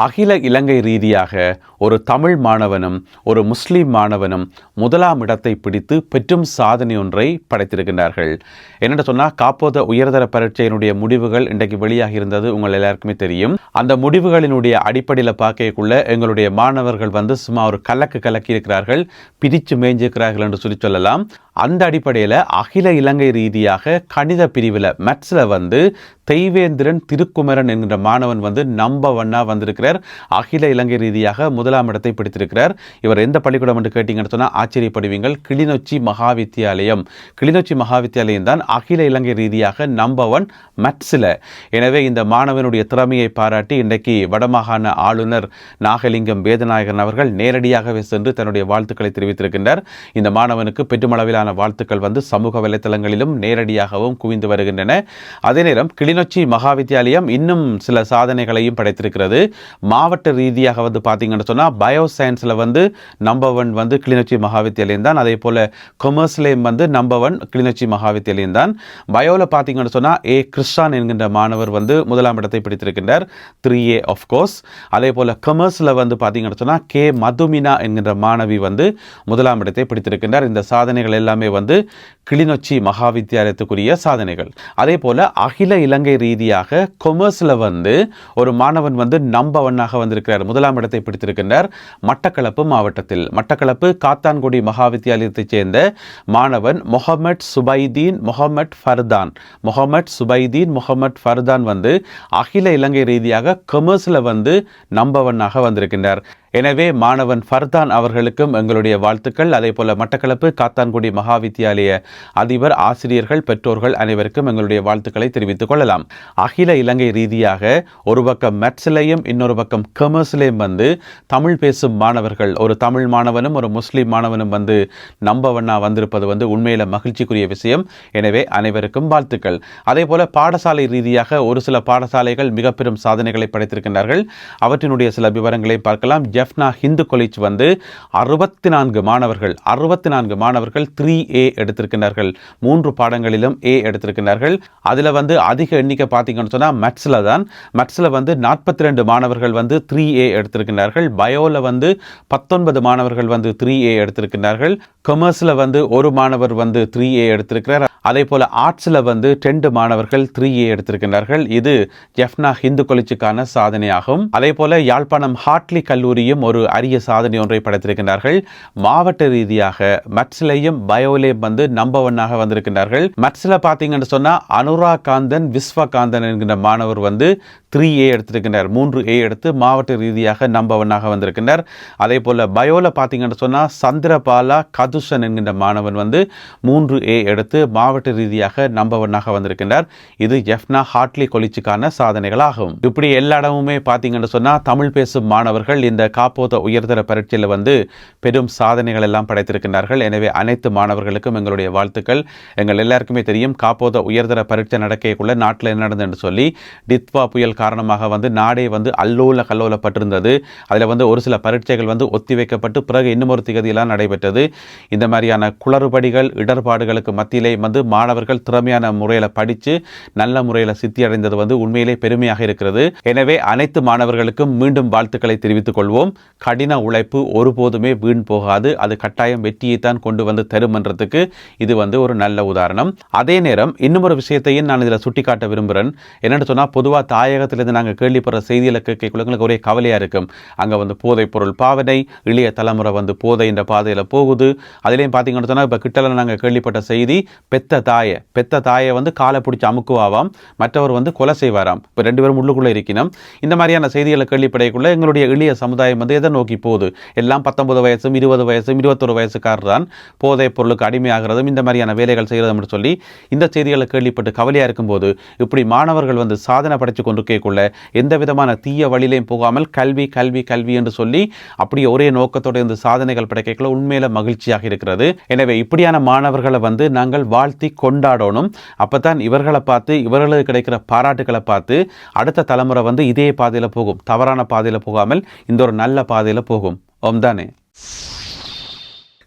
அகில இலங்கை ரீதியாக ஒரு தமிழ் மாணவனும் ஒரு முஸ்லீம் மாணவனும் முதலாம் இடத்தை பிடித்து பெற்றும் சாதனை ஒன்றை படைத்திருக்கின்றார்கள். என்னென்னு சொன்னால், காப்போத உயர்தர பரீட்சையினுடைய முடிவுகள் இன்றைக்கு வெளியாகி இருந்தது உங்கள் எல்லாருக்குமே தெரியும். அந்த முடிவுகளினுடைய அடிப்படையில் பார்க்கக்குள்ள எங்களுடைய மாணவர்கள் சும்மா ஒரு கலக்கி இருக்கிறார்கள், பிரித்து மேய்ஞ்சிருக்கிறார்கள் என்று சொல்லலாம். அந்த அடிப்படையில் அகில இலங்கை ரீதியாக கணித பிரிவில் மேத்ஸில் தெய்வேந்திரன் திருக்குமரன் என்கிற மாணவன் நம்பர் 1 வந்திருக்கிறார். அகில இலங்கை ரீதியாக முதலாம் இடத்தை பிடித்திருக்கிறார். இவர் எந்த பள்ளிக்கூடம் என்று கேட்டீங்கன்னு சொன்னால் ஆச்சரியப்படுவீங்கள். கிளிநொச்சி மகாவித்தியாலயம். கிளிநொச்சி மகாவித்தியாலயம் தான் அகில இலங்கை ரீதியாக நம்பர் 1 மேத்ஸில். எனவே இந்த மாணவனுடைய திறமையை பாராட்டி இன்றைக்கு வடமாகாண ஆளுநர் நாகலிங்கம் வேதநாயகன் அவர்கள் நேரடியாகவே சென்று தன்னுடைய வாழ்த்துக்களை தெரிவித்திருக்கின்றார். இந்த மாணவனுக்கு பெருமளவிலான வாழ்த்துக்கள் சமூக வலைத்தளங்களிலும் நேரடியாகவும் குவிந்து வருகின்றன. அதே நேரம் கிளிநொச்சி மகாவித்தியாலயம் இன்னும் சில சாதனைகளையும் படைத்திருக்கிறது. மாவட்ட ரீதியாக பார்த்தீங்கன்னு சொன்னால் பயோ சயின்ஸில் நம்பர் 1 கிளிநொச்சி மகாவித்தியாலயம் தான். அதே போல் கொமர்ஸ்லேயும் நம்பர் 1 கிளிநொச்சி மகாவித்தியாலயம் தான். பயோவில் பார்த்தீங்கன்னு சொன்னால் ஏ கிருஷ்ணன் என்கின்ற மாணவர் முதலாம் இடத்தை பிடித்திருக்கின்றார், 3A ஆஃப்கோர்ஸ். அதே போல் கொமர்ஸில் பார்த்தீங்கன்னு சொன்னால் கே மதுமினா என்கின்ற மாணவி முதலாம் இடத்தை பிடித்திருக்கின்றார். இந்த சாதனைகள் எல்லாமே கிளிநொச்சி மகாவித்தியாலயத்துக்குரிய சாதனைகள். அதே போல அகில இலங்கை ரீதியாக கொமர்ஸில் ஒரு மாணவன் நம்பர் 1 வந்திருக்கிறார், முதலாம் இடத்தை பிடித்திருக்கின்றார். மட்டக்களப்பு மாவட்டத்தில் மட்டக்களப்பு காத்தான்குடி மகாவித்தியாலயத்தைச் சேர்ந்த மாணவன் முகமட் சுபைதீன் ஃபர்தான் அகில இலங்கை ரீதியாக கொமர்ஸில் நம்பர் 1 வந்திருக்கின்றார். எனவே மாணவன் ஃபர்தான் அவர்களுக்கும் எங்களுடைய வாழ்த்துக்கள். அதே போல மட்டக்களப்பு காத்தான்குடி மகாவித்தியாலய அதிபர், ஆசிரியர்கள், பெற்றோர்கள் அனைவருக்கும் எங்களுடைய வாழ்த்துக்களை தெரிவித்துக் கொள்ளலாம். அகில இலங்கை ரீதியாக ஒரு பக்கம் மேத்ஸிலையும் இன்னொரு பக்கம் கமர்ஸ்லையும் தமிழ் பேசும் மாணவர்கள், ஒரு தமிழ் மாணவனும் ஒரு முஸ்லீம் மாணவனும் நம்பர் 1 வந்திருப்பது உண்மையில மகிழ்ச்சிக்குரிய விஷயம். எனவே அனைவருக்கும் வாழ்த்துக்கள். அதே போல பாடசாலை ரீதியாக ஒரு சில பாடசாலைகள் மிக பெரும் சாதனைகளை படைத்திருக்கின்றார்கள். அவற்றினுடைய சில விவரங்களை பார்க்கலாம். ஜெஃப்னா ஹிந்து காலேஜ் 64 மாணவர்கள் 3A எடுத்திருக்கிறார்கள். 3 பாடங்களிலும் A எடுத்திருக்கிறார்கள். அதில் அதிக எண்ணிக்கை பார்த்தீங்கன்னு சொன்னால் மேத்ஸில் தான். மேத்ஸில் 42 மாணவர்கள் 3A எடுத்திருக்கிறார்கள். பயோவில் 19 மாணவர்கள் 3A எடுத்திருக்கிறார்கள். கொமர்ஸில் ஒரு மாணவர் 3A எடுத்திருக்கிறார். அதே போல ஆர்ட்ஸில் 2 மாணவர்கள் 3A எடுத்திருக்கிறார்கள். இது ஜெஃப்னா ஹிந்து காலேஜுக்கான சாதனையாகும். அதே போல யாழ்ப்பாணம் ஹார்ட்லி கல்லூரியும் ஒரு அரிய சாதனை ஒன்றை படைத்திருக்கிறார்கள். மாவட்ட ரீதியாக மேத்ஸிலையும் பயோலையும் நம்பர் 1 வந்திருக்கிறார்கள். மேத்ஸில் பார்த்தீங்கன்னு சொன்னால் அனுராகாந்தன் விஸ்வகாந்தன் என்கிற மாணவர் 3A எடுத்திருக்கிறார். 3A எடுத்து மாவட்ட ரீதியாக நம்பர் 1 வந்திருக்கிறார். அதே போல பயோல பார்த்தீங்கன்னு சொன்னால் சந்திரபாலா கதுஷன் என்கின்ற மாணவன் 3A எடுத்து மாவட்ட ரீதியாக நம்பர் 1 வந்திருக்கிறார். இது ஜெஃப்னா ஹார்ட்லி காலேஜுக்கான சாதனைகளாகும். இப்படி எல்லா இடமுமே பார்த்தீங்கன்னு சொன்னால் தமிழ் பேசும் மாணவர்கள் இந்த காப்போத உயர்தர பரீட்சையில் பெரும் சாதனைகள் எல்லாம் படைத்திருக்கிறார்கள். எனவே அனைத்து மாணவர்களுக்கும் எங்களுடைய வாழ்த்துக்கள். எங்கள் எல்லாருக்குமே தெரியும், காப்போத உயர்தர பரீட்சை நடக்கக்குள்ள நாட்டில் என்ன நடந்ததுன்னு சொல்லி டித்வா புயல் காரணமாக நாடே அல்லோல கல்லோலப்பட்டிருந்தது. அதில் ஒரு சில பரீட்சைகள் ஒத்திவைக்கப்பட்டு பிறகு இன்னும் ஒரு திகதியெல்லாம் நடைபெற்றது. இந்த மாதிரியான குளறுபடிகள், இடர்பாடுகளுக்கு மத்தியிலே மாணவர்கள் திறமையான முறையில் படித்து நல்ல முறையில் சித்தி அடைந்தது உண்மையிலே பெருமையாக இருக்கிறது. எனவே அனைத்து மாணவர்களுக்கும் மீண்டும் வாழ்த்துக்களை தெரிவித்துக் கொள்வோம். கடின உழைப்பு ஒருபோதுமே வீண் போகாது. அது கட்டாயம் வெற்றியைத்தான் கொண்டு தரும் என்றதுக்கு இது ஒரு நல்ல உதாரணம். அதே நேரம் இன்னும் ஒரு விஷயத்தையும் நான் இதில் சுட்டிக்காட்ட விரும்புகிறேன். என்னென்னு சொன்னால், பொதுவாக தாயகத்திலிருந்து நாங்கள் கேள்விப்படுற செய்திகளை கேட்கங்களுக்கு ஒரே கவலையாக இருக்கும். அங்கே போதைப் பொருள் பாவனை, இளைய தலைமுறை போதை என்ற பாதையில் போகுது. அதுலேயும் பார்த்தீங்கன்னு சொன்னால், இப்போ கிட்டல நாங்கள் கேள்விப்பட்ட செய்தி, பெத்த தாயை காலை பிடிச்சி அமுக்குவாவாம், மற்றவர் கொலை செய்வாராம். இப்போ 2 பேரும் உள்ளுக்குள்ளே இருக்கணும். இந்த மாதிரியான செய்திகளை கேள்விப்படைக்குள்ள எங்களுடைய இளைய சமுதாயம் எதை நோக்கி போகுது? எல்லாம் 19 வயசும் 20 வயசும் 21 வயசுக்காரர் தான் போதைப் பொருளுக்கு அடிமையாகிறதும் இந்த மாதிரியான வேலைகள் செய்கிறதும் சொல்லி இந்த செய்திகளை கேள்விப்பட்டு கவலையாக இருக்கும்போது, இப்படி மாணவர்கள் சாதனை படைச்சு கொண்டு கேட்குள்ள எந்த விதமான தீய வழியிலையும் போகாமல் கல்வி கல்வி கல்வி என்று சொல்லி அப்படியே ஒரே நோக்கத்தோடு இந்த சாதனைகள் படைக்கக்குள்ள உண்மையில மகிழ்ச்சியாக இருக்கிறது. எனவே இப்படியான மாணவர்களை நாங்கள் வாழ்த்தி கொண்டாடணும். அப்பதான் இவர்களை பார்த்து, இவர்களுக்கு கிடைக்கிற பாராட்டுகளை பார்த்து அடுத்த தலைமுறை இதே பாதையில் போகும், தவறான பாதையில் போகாமல் இந்த ஒரு நல்ல பாதையில் போகும். தானே.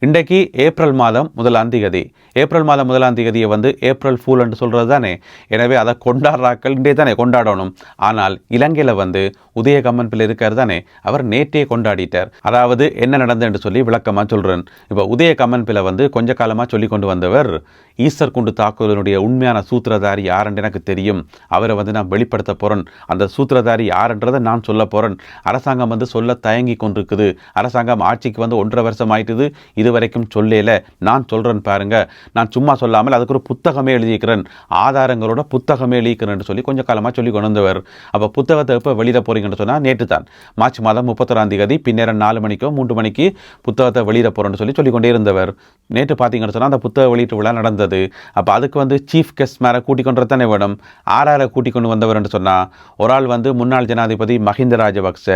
இன்றைக்கு ஏப்ரல் மாதம் 1ஆம் தேதி. ஏப்ரல் மாதம் 1ஆம் தேதியை வந்து ஏப்ரல் ஃபூல் என்று சொல்கிறது தானே. எனவே அதை கொண்டாடுறாக்கள் இன்றே தானே கொண்டாடணும். ஆனால் இலங்கையில் வந்து உதயகம்மன் பிள்ளை இருக்கார் தானே, அவர் நேற்றே கொண்டாடிட்டார். அதாவது என்ன நடந்தது என்று சொல்லி விளக்கமாக சொல்கிறேன். இப்போ உதயகம்மன் பிள்ளை வந்து கொஞ்ச காலமாக சொல்லி கொண்டு வந்தவர் ஈஸ்டர் குண்டு தாக்குதலுடைய உண்மையான சூத்திரதாரி யாருன்னு எனக்கு தெரியும், அவரை வந்து நான் வெளிப்படுத்த போகிறேன், அந்த சூத்திரதாரி யாருன்றதை நான் சொல்ல போகிறேன், அரசாங்கம் வந்து சொல்ல தயங்கி கொண்டிருக்குது, அரசாங்கம் ஆட்சிக்கு வந்து 1.5 வருஷம் ஆயிட்டுது, இதுவரைக்கும் சொல்லல, நான் சொல்கிறேன் பாருங்க, நான் சும்மா சொல்லாமல் அதுக்கு ஒரு புத்தகமே எழுதிக்கிறேன், ஆதாரங்களோட புத்தகமே எழுதிக்கிறேன்னு சொல்லி கொஞ்சம் காலமாக சொல்லி கொண்டு வந்தவர். அப்போ புத்தகத்தை எப்போ வெளியிட போகிறீங்கன்னு சொன்னால் நேற்று தான் மார்ச் மாதம் 31ஆம் தேதி பின்னேரம் 4 மணிக்கோ 3 மணிக்கு புத்தகத்தை வெளியிட போகிறேன்னு சொல்லிக்கொண்டே இருந்தவர். நேற்று பார்த்தீங்கன்னு சொன்னால் அந்த புத்தக வெளியீட்டு விழா நடந்தது. அப்போ அதுக்கு வந்து சீஃப் கெஸ்ட் மேலே கூட்டிக் கொண்டு தானே வேணும். ஆறாரை கூட்டிக் கொண்டு வந்தவர் என்று சொன்னால் ஒரு ஆள் வந்து முன்னாள் ஜனாதிபதி மஹிந்த ராஜபக்ச,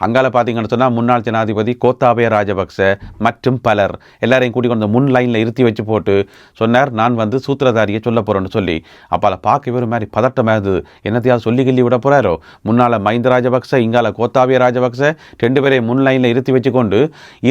அங்கால பார்த்தீங்கன்னு சொன்னால் முன்னாள் ஜனாதிபதி கோத்தாபய ராஜபக்ச மற்றும் பலர் எல்லாரையும் கூட்டிக் கொண்டு முன் லைனில் இருத்தி வச்சு போட்டு சொன்னார், நான் வந்து சூத்திரதாரியை சொல்ல போகிறேன்னு சொல்லி. அப்போ அதை பார்க்க இவர் மாதிரி பதட்டமாக இருந்தது, என்னத்தையாவது சொல்லி கிள்ளி விட போகிறாரோ, முன்னால் மஹிந்த ராஜபக்ச இங்கால கோத்தாபய ராஜபக்ச 2 பேரையும் முன் லைனில் இருத்தி வச்சு கொண்டு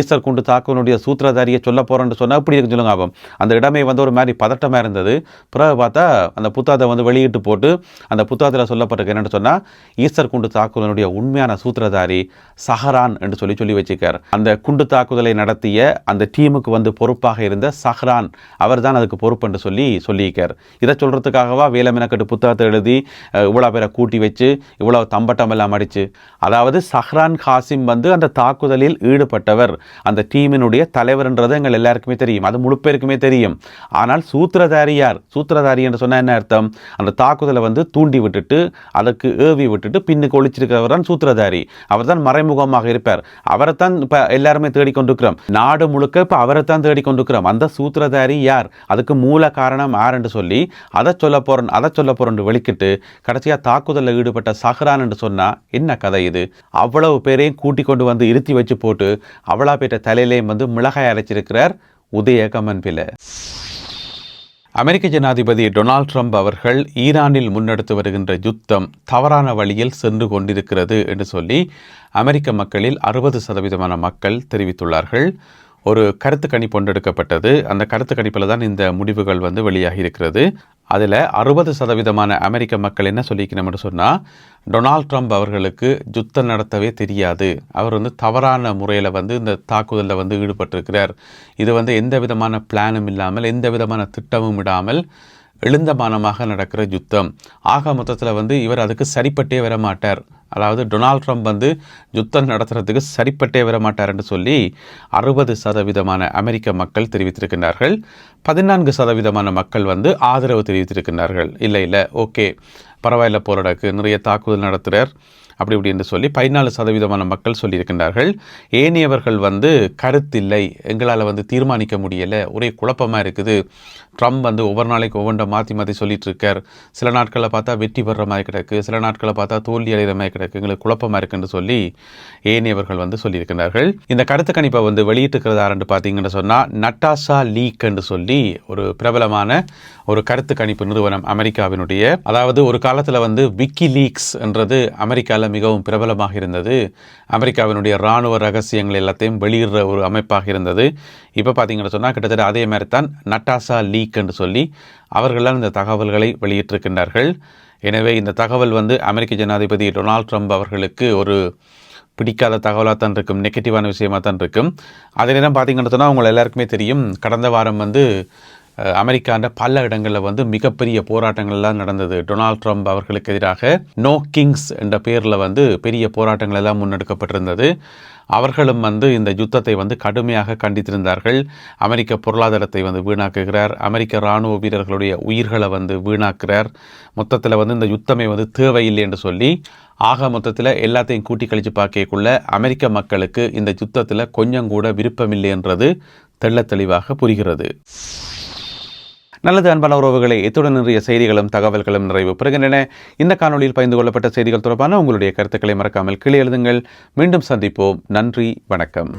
ஈஸ்டர் குண்டு தாக்குவனுடைய சூத்திரதாரியை சொல்ல போகிறேன்னு சொன்னால் இப்படி இருக்கு சொல்லுங்க. ஆகும் அந்த இடமே வந்து ஒரு மாதிரி பதட்டமாக இருந்தது. பிறகு பார்த்தா அந்த புத்தகத்தை வந்து வெளியிட்டு போட்டு அந்த புத்தகத்தில் சொல்லப்பட்டிருக்கு என்னென்னு சொன்னால் ஈஸ்டர் குண்டு தாக்குதலுடைய உண்மையான சூத்திரதாரி சஹரான் என்று சொல்லி வச்சுக்கார். அந்த குண்டு தாக்குதலை நடத்திய அந்த டீமுக்கு வந்து பொறுப்பாக இருந்த சஹரான் அவர் தான் அதுக்கு பொறுப்பு என்று சொல்லியிருக்கார். இதை சொல்கிறதுக்காகவா வேலமெனக்கட்டு புத்தகத்தை எழுதி இவ்வளோ பேரை கூட்டி வச்சு இவ்வளோ தம்பட்டம் எல்லாம் அடிச்சு. அதாவது சஹ்ரான் காசிம் வந்து அந்த தாக்குதலில் ஈடுபட்டவர், அந்த டீமினுடைய தலைவர்ன்றது எங்கள் எல்லாருக்குமே தெரியும், அது முழு பேருக்குமே தெரியும். ஆனால் சூத்திரதாரி யார்? சூத்திரதாரி என்று சொன்னால் என்ன அர்த்தம்? அந்த தாக்குதலை வந்து தூண்டி விட்டுட்டு அதற்கு ஏவி விட்டுட்டு பின்னுக்கு ஒழிச்சிருக்கிறவர் தான் சூத்திரதாரி. அவர் தான் மறைமுகமாக இருப்பார். அவரைத்தான் இப்போ எல்லாருமே தேடிக்கொண்டிருக்கிறோம், நாடு முழுக்க இப்போ அவரைத்தான் தேடிக்கொண்டிருக்கிறோம். அந்த சூத்திரதாரி யார், அதுக்கு மூல காரணம் யார் என்று சொல்லி அதை சொல்ல போறேன் வெளிக்கிட்டு கடைசியாக தாக்குதலில் ஈடுபட்ட சஹ்ரான் என்று சொன்னால் என்ன கதை இது? அவ்வளவு பேரையும் கூட்டிக் கொண்டு வந்து இருத்தி வச்சு போட்டு அவ்வளோ பேட்ட தலையிலையும் வந்து மிளகாய் அரைச்சிருக்கிறார் உதயகம்மன் பிள்ளை. அமெரிக்க ஜனாதிபதி டொனால்ட் ட்ரம்ப் அவர்கள் ஈரானில் முன்னெடுத்து வருகின்ற யுத்தம் தவறான வழியில் சென்று கொண்டிருக்கிறது என்று சொல்லி அமெரிக்க மக்களில் 60% மக்கள் தெரிவித்துள்ளார்கள். ஒரு கருத்து கணிப்பு ஒன்றெடுக்கப்பட்டது. அந்த கருத்து கணிப்பில் தான் இந்த முடிவுகள் வந்து வெளியாகி இருக்கிறது. அதில் 60% அமெரிக்க மக்கள் என்ன சொல்லிக்கணும் என்று சொன்னால், டொனால்ட் ட்ரம்ப் அவர்களுக்கு யுத்தம் நடத்தவே தெரியாது, அவர் வந்து தவறான முறையில் வந்து இந்த தாக்குதலில் வந்து ஈடுபட்டிருக்கிறார், இது வந்து எந்த விதமான பிளானும் இல்லாமல் எந்த விதமான திட்டமும் இடாமல் எழுந்தமானமாக நடக்கிற யுத்தம், ஆக மொத்தத்தில் வந்து இவர் அதுக்கு சரிப்பட்டே வர மாட்டார், அதாவது டொனால்ட் ட்ரம்ப் வந்து யுத்தம் நடத்துறதுக்கு சரிப்பட்டே வர மாட்டார் என்று சொல்லி 60% அமெரிக்க மக்கள் தெரிவித்திருக்கின்றார்கள். 14% மக்கள் வந்து ஆதரவு தெரிவித்திருக்கின்றார்கள். இல்லை ஓகே பரவாயில்ல, போராடக்கு நிறைய தாக்குதல் நடத்துகிறார் அப்படி இப்படி என்று சொல்லி 14% மக்கள் சொல்லியிருக்கின்றார்கள். ஏனையவர்கள் வந்து கருத்தில்லை, எங்களால் வந்து தீர்மானிக்க முடியலை, ஒரே குழப்பமாக இருக்குது, ட்ரம்ப் வந்து ஒவ்வொரு நாளைக்கு ஒவ்வொன்றை மாற்றி சொல்லிட்டு இருக்கார், சில நாட்களில் பார்த்தா வெற்றி பெறுற மாதிரி கிடக்கு, சில நாட்களை பார்த்தா தோல்வி அடைகிற மாதிரி கிடக்கு, எங்களுக்கு குழப்பமாக இருக்குன்னு சொல்லி ஏனையவர்கள் வந்து சொல்லியிருக்கின்றார்கள். இந்த கருத்து கணிப்பை வந்து வெளியிட்டிருக்கிறதாருன்னு பார்த்தீங்கன்னு சொன்னால் நட்டாஷா லீக் என்று சொல்லி ஒரு பிரபலமான ஒரு கருத்து கணிப்பு நிறுவனம் அமெரிக்காவினுடைய, அதாவது ஒரு காலத்தில் வந்து விக்கி லீக்ஸ் என்றது அமெரிக்காவில் மிகவும் பிரபலமாக இருந்தது, அமெரிக்காவினுடைய இராணுவ ரகசியங்கள் எல்லாத்தையும் வெளியிடுற ஒரு அமைப்பாக இருந்தது. இப்போ பார்த்தீங்கன்னு சொன்னால் கிட்டத்தட்ட அதே மாதிரி தான் நட்டாஷா லீக் என்று சொல்லி அவர்களால் இந்த தகவல்களை வெளியிட்டிருக்கின்றார்கள். எனவே இந்த தகவல் வந்து அமெரிக்க ஜனாதிபதி டொனால்ட் ட்ரம்ப் அவர்களுக்கு ஒரு பிடிக்காத தகவலாக தான் இருக்கும், நெகட்டிவான விஷயமாக தான் இருக்கும். அதே நேரம் பார்த்தீங்கன்னு சொன்னால் உங்களை எல்லாருக்குமே தெரியும், கடந்த வாரம் வந்து அமெரிக்காண்ட பல இடங்களில் வந்து மிகப்பெரிய போராட்டங்கள்லாம் நடந்தது. டொனால்ட் ட்ரம்ப் அவர்களுக்கு எதிராக நோ கிங்ஸ் என்ற பேரில் வந்து பெரிய போராட்டங்கள் எல்லாம் முன்னெடுக்கப்பட்டிருந்தது. அவர்களும் வந்து இந்த யுத்தத்தை வந்து கடுமையாக கண்டித்திருந்தார்கள். அமெரிக்க பொருளாதாரத்தை வந்து வீணாக்குகிறார், அமெரிக்க இராணுவ வீரர்களுடைய உயிர்களை வந்து வீணாக்குறார், மொத்தத்தில் வந்து இந்த யுத்தமே வந்து தேவையில்லை என்று சொல்லி ஆக மொத்தத்தில் எல்லாத்தையும் கூட்டி கழித்து பார்க்கக்குள்ள அமெரிக்க மக்களுக்கு இந்த யுத்தத்தில் கொஞ்சம் கூட விருப்பமில்லை என்றது தெள்ள தெளிவாக புரிகிறது. நல்லது அன்பான உறவுகளை, இத்துடன் நிறைய செய்திகளும் தகவல்களும் நிறைவு பெறுகின்றன. இந்த காணொலியில் பகிர்ந்து கொள்ளப்பட்ட செய்திகள் தொடர்பான உங்களுடைய கருத்துக்களை மறக்காமல் கீழே எழுதுங்கள். மீண்டும் சந்திப்போம். நன்றி, வணக்கம்.